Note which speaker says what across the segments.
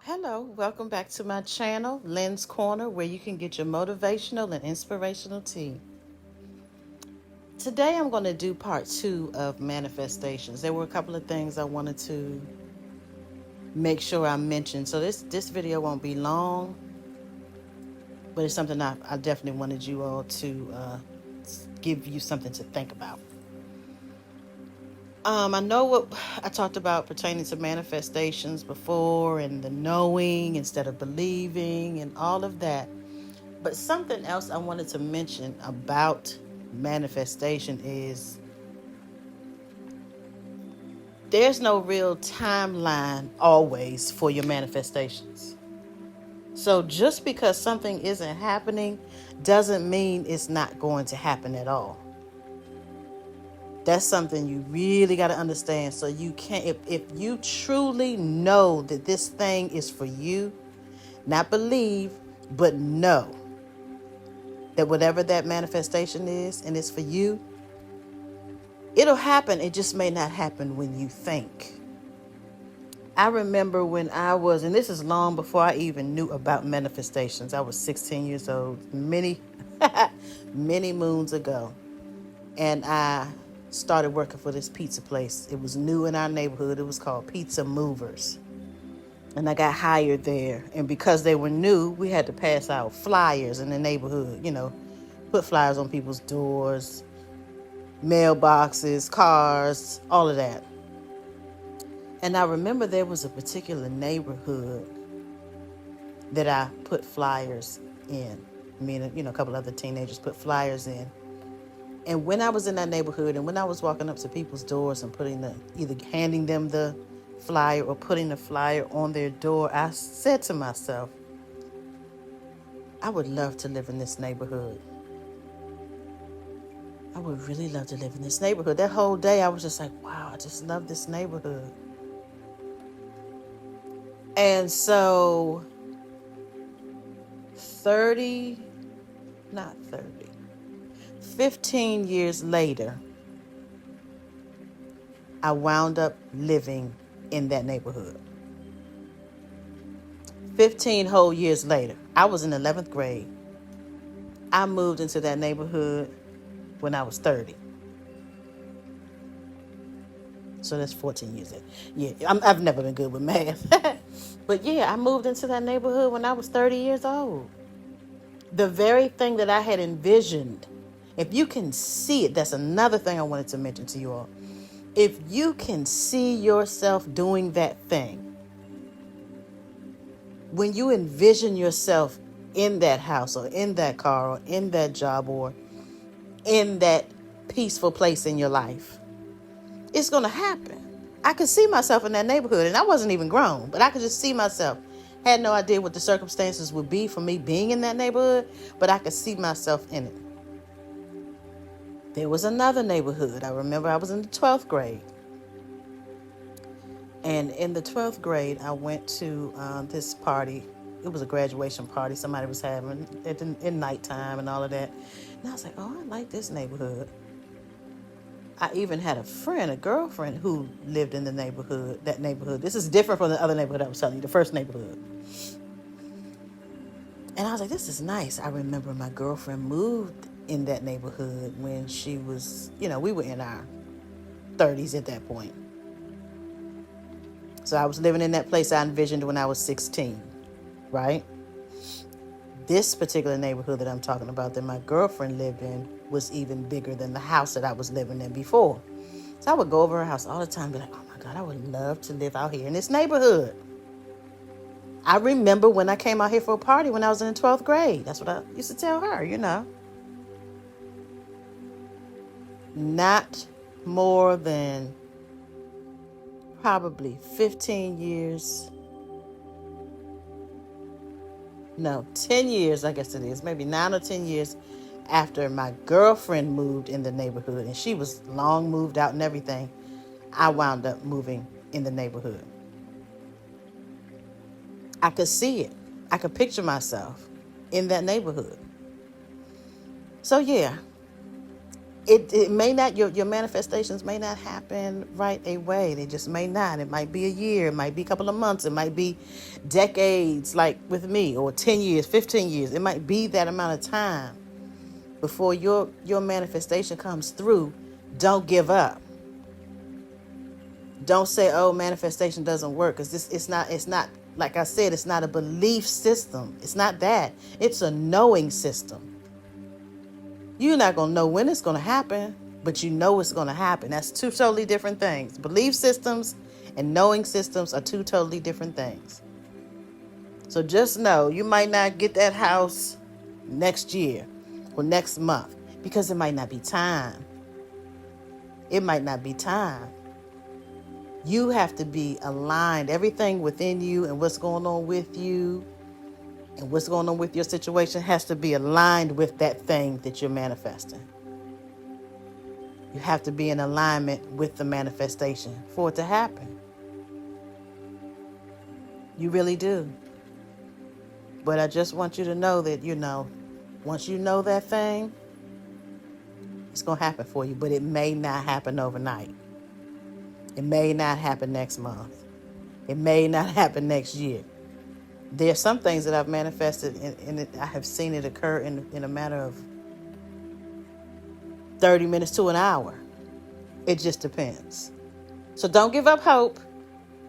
Speaker 1: Hello, welcome back to my channel, Lynn's Corner, where you can get your motivational and inspirational tea. Today I'm going to do part 2 of manifestations. There were a couple of things I wanted to make sure I mentioned. So this video won't be long, but it's something I definitely wanted you all to give you something to think about. I know what I talked about pertaining to manifestations before and the knowing instead of believing and all of that. But something else I wanted to mention about manifestation is there's no real timeline always for your manifestations. So just because something isn't happening doesn't mean it's not going to happen at all. That's something you really got to understand. So you can't, if you truly know that this thing is for you, not believe, but know that whatever that manifestation is and it's for you, it'll happen. It just may not happen when you think. I remember when I was, and this is long before I even knew about manifestations. I was 16 years old, many, many moons ago. And I started working for this pizza place. It was new in our neighborhood. It was called Pizza Movers. And I got hired there. And because they were new, we had to pass out flyers in the neighborhood, put flyers on people's doors, mailboxes, cars, all of that. And I remember there was a particular neighborhood that I put flyers in. Me and a couple other teenagers put flyers in. And when I was in that neighborhood and when I was walking up to people's doors and either handing them the flyer or putting the flyer on their door, I said to myself, I would love to live in this neighborhood. I would really love to live in this neighborhood. That whole day I was just like, wow, I just love this neighborhood. And so 15 years later, I wound up living in that neighborhood. 15 whole years later, I was in 11th grade. I moved into that neighborhood when I was 30. So that's 14 years later. Yeah, I've never been good with math. But yeah, I moved into that neighborhood when I was 30 years old. The very thing that I had envisioned, if you can see it, that's another thing I wanted to mention to you all. If you can see yourself doing that thing, when you envision yourself in that house or in that car or in that job or in that peaceful place in your life, it's going to happen. I could see myself in that neighborhood, and I wasn't even grown, but I could just see myself. Had no idea what the circumstances would be for me being in that neighborhood, but I could see myself in it. There was another neighborhood. I remember I was in the 12th grade. And in the 12th grade, I went to this party. It was a graduation party somebody was having in nighttime and all of that. And I was like, oh, I like this neighborhood. I even had a girlfriend who lived in that neighborhood. This is different from the other neighborhood I was telling you, the first neighborhood. And I was like, this is nice. I remember my girlfriend moved in that neighborhood when she was, we were in our 30s at that point. So I was living in that place I envisioned when I was 16, right? This particular neighborhood that I'm talking about that my girlfriend lived in was even bigger than the house that I was living in before. So I would go over her house all the time and be like, oh my God, I would love to live out here in this neighborhood. I remember when I came out here for a party when I was in the 12th grade. That's what I used to tell her, Not more than probably 15 years. No, 10 years, I guess it is. Maybe 9 or 10 years after my girlfriend moved in the neighborhood, and she was long moved out and everything, I wound up moving in the neighborhood. I could see it. I could picture myself in that neighborhood. So yeah, It may not, your manifestations may not happen right away. They just may not. It might be a year, it might be a couple of months, it might be decades, like with me, or 10 years, 15 years. It might be that amount of time before your manifestation comes through. Don't give up. Don't say, oh, manifestation doesn't work, because it's not like I said, it's not a belief system. It's not that. It's a knowing system. You're not going to know when it's going to happen, but you know it's going to happen. That's two totally different things. Belief systems and knowing systems are two totally different things. So just know you might not get that house next year or next month, because it might not be time. It might not be time. You have to be aligned. Everything within you and what's going on with you and what's going on with your situation has to be aligned with that thing that you're manifesting. You have to be in alignment with the manifestation for it to happen. You really do. But I just want you to know that, once you know that thing, it's going to happen for you. But it may not happen overnight. It may not happen next month. It may not happen next year. There are some things that I've manifested and I have seen it occur in a matter of 30 minutes to an hour. It just depends. So don't give up hope.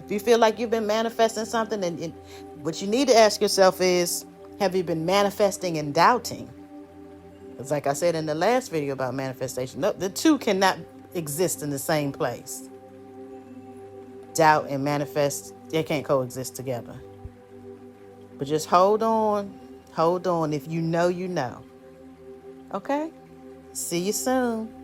Speaker 1: If you feel like you've been manifesting something, and what you need to ask yourself is, have you been manifesting and doubting? It's like I said in the last video about manifestation. No, the two cannot exist in the same place. Doubt and manifest, they can't coexist together. But just hold on. Hold on. If you know, you know. Okay? See you soon.